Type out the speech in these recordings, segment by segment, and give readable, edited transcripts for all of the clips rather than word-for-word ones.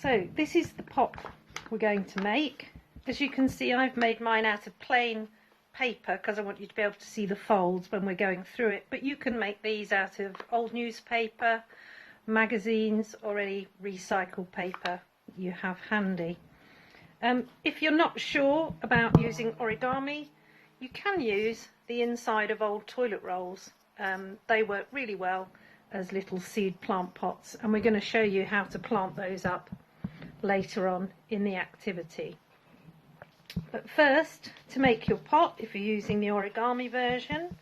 So this is the pot we're going to make. As you can see, I've made mine out of plain paper because I want you to be able to see the folds when we're going through it, but you can make these out of old newspaper, magazines, or any recycled paper you have handy. If you're not sure about using origami, you can use the inside of old toilet rolls. They work really well as little seed plant pots, and we're going to show you how to plant those up later on in the activity. But first, to make your pot, if you're using the origami version,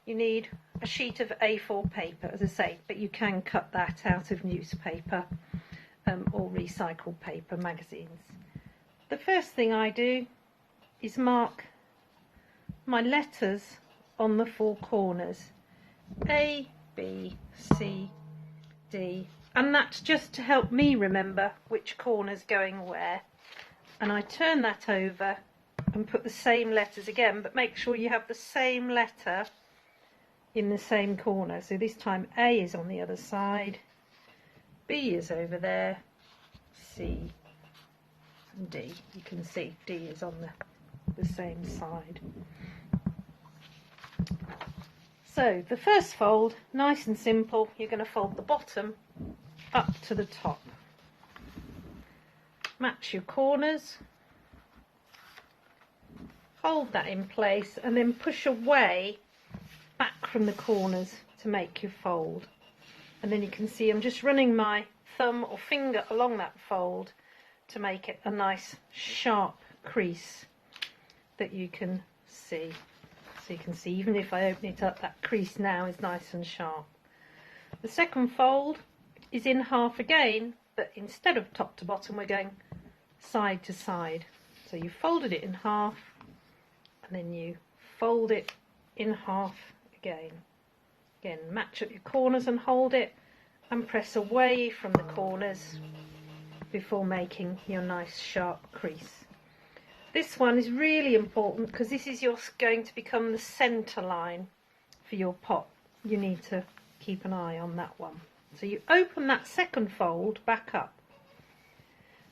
you need a sheet of A4 paper, as I say, but you can cut that out of newspaper or recycled paper, magazines. The first thing I do is mark my letters on the four corners, A, B, C, D, and that's just to help me remember which corner's going where. And I turn that over and put the same letters again, but make sure you have the same letter in the same corner. So this time A is on the other side, B is over there, C and D. You can see D is on the same side. So the first fold, nice and simple, you're going to fold the bottom up to the top. Match your corners, hold that in place, and then push away back from the corners to make your fold. And then you can see I'm just running my thumb or finger along that fold to make it a nice sharp crease that you can see. So you can see, even if I open it up, that crease now is nice and sharp. The second fold is in half again, but instead of top to bottom, we're going side to side. So you folded it in half, and then you fold it in half again. Again, match up your corners and hold it, and press away from the corners before making your nice sharp crease. This one is really important because this is going to become the centre line for your pot. You need to keep an eye on that one. So you open that second fold back up.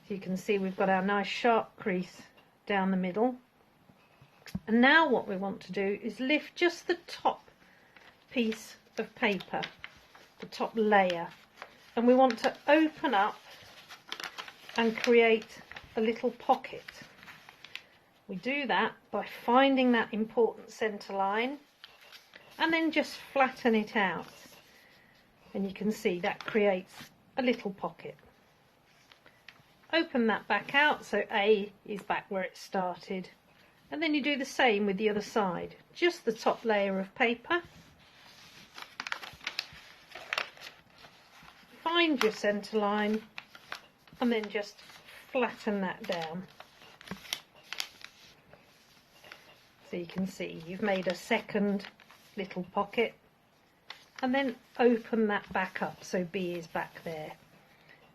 So you can see we've got our nice sharp crease down the middle. And now what we want to do is lift just the top piece of paper, the top layer. And we want to open up and create a little pocket. We do that by finding that important centre line and then just flatten it out. And you can see that creates a little pocket. Open that back out so A is back where it started. And then you do the same with the other side. Just the top layer of paper. Find your centre line and then just flatten that down. So you can see you've made a second little pocket, and then open that back up so B is back there.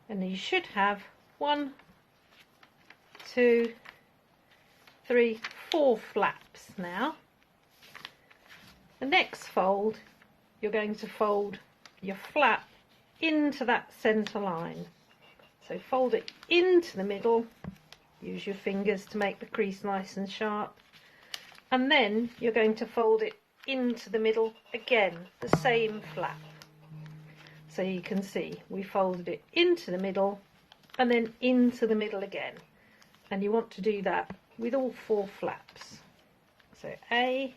And you should have 1, 2, 3, 4 flaps now. The next fold, you're going to fold your flap into that centre line. So fold it into the middle, use your fingers to make the crease nice and sharp. And then you're going to fold it into the middle again, the same flap. So you can see we folded it into the middle and then into the middle again. And you want to do that with all 4 flaps. So A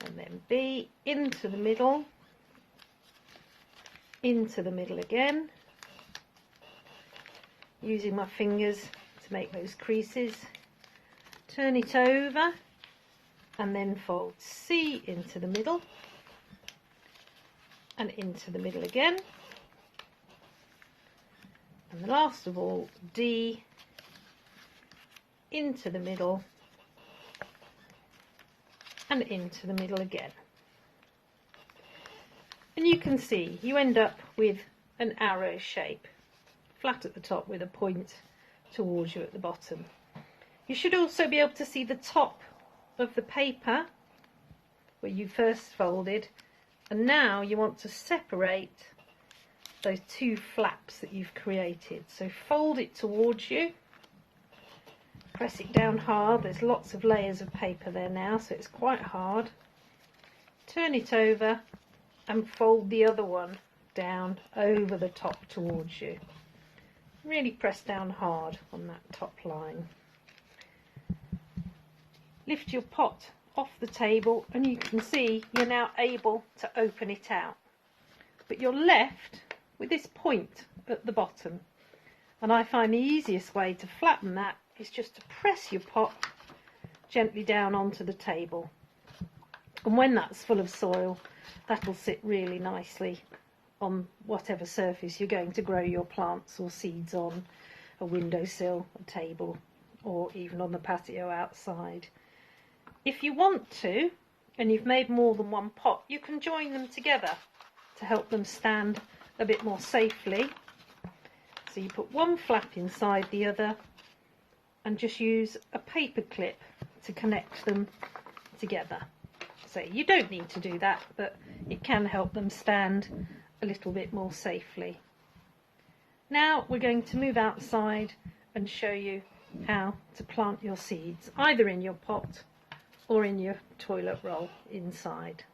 and then B, into the middle again. Using my fingers to make those creases. Turn it over. And then fold C into the middle and into the middle again. And the last of all, D into the middle and into the middle again. And you can see you end up with an arrow shape, flat at the top with a point towards you at the bottom. You should also be able to see the top of the paper where you first folded, and now you want to separate those two flaps that you've created. So fold it towards you, press it down hard. There's lots of layers of paper there now, so it's quite hard. Turn it over and fold the other one down over the top towards you. Really press down hard on that top line. Lift your pot off the table and you can see you're now able to open it out. But you're left with this point at the bottom. And I find the easiest way to flatten that is just to press your pot gently down onto the table. And when that's full of soil, that'll sit really nicely on whatever surface you're going to grow your plants or seeds on, a windowsill, a table, or even on the patio outside. If you want to, and you've made more than one pot, you can join them together to help them stand a bit more safely. So you put one flap inside the other and just use a paper clip to connect them together. So you don't need to do that, but it can help them stand a little bit more safely. Now we're going to move outside and show you how to plant your seeds, either in your pot or in your toilet roll inside.